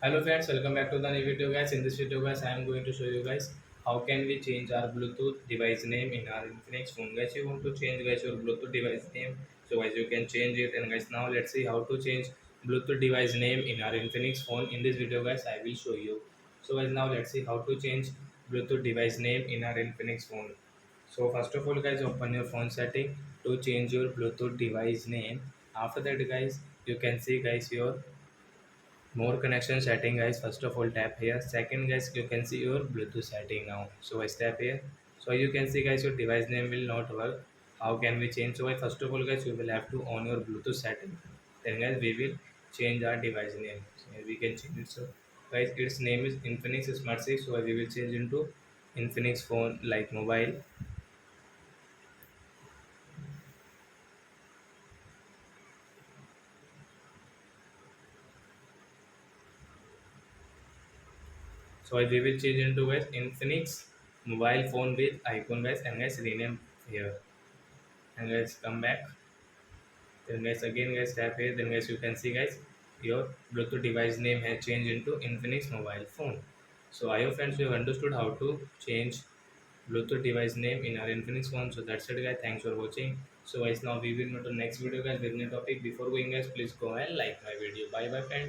Hello friends, welcome back to the new video guys. In this video guys, I am going to show you guys how can we change our Bluetooth device name in our Infinix phone. Guys, you want to change guys your Bluetooth device name, so guys you can change it. And guys, now let's see how to change Bluetooth device name in our Infinix phone. In this video guys, I will show you. So guys, now let's see how to change Bluetooth device name in our Infinix phone. So first of all guys, open your phone setting to change your Bluetooth device name. After that guys, you can see guys your more connection setting guys. First of all tap here. Second guys, you can see your Bluetooth setting now. So I tap here. So you can see guys your device name will not work. How can we change? So first of all guys, you will have to on your Bluetooth setting. Then guys we will change our device name. So we can change it. So guys, its name is Infinix Smart 6. So we will change into Infinix phone like mobile. So we will change into guys Infinix mobile phone with icon guys, and guys rename here. And guys come back. Then guys again guys tap here. Then guys you can see guys your Bluetooth device name has changed into Infinix mobile phone. So I hope friends you have understood how to change Bluetooth device name in our Infinix phone. So that's it guys. Thanks for watching. So guys, now we will move to next video guys with new topic. Before going guys, please go and like my video. Bye bye friends.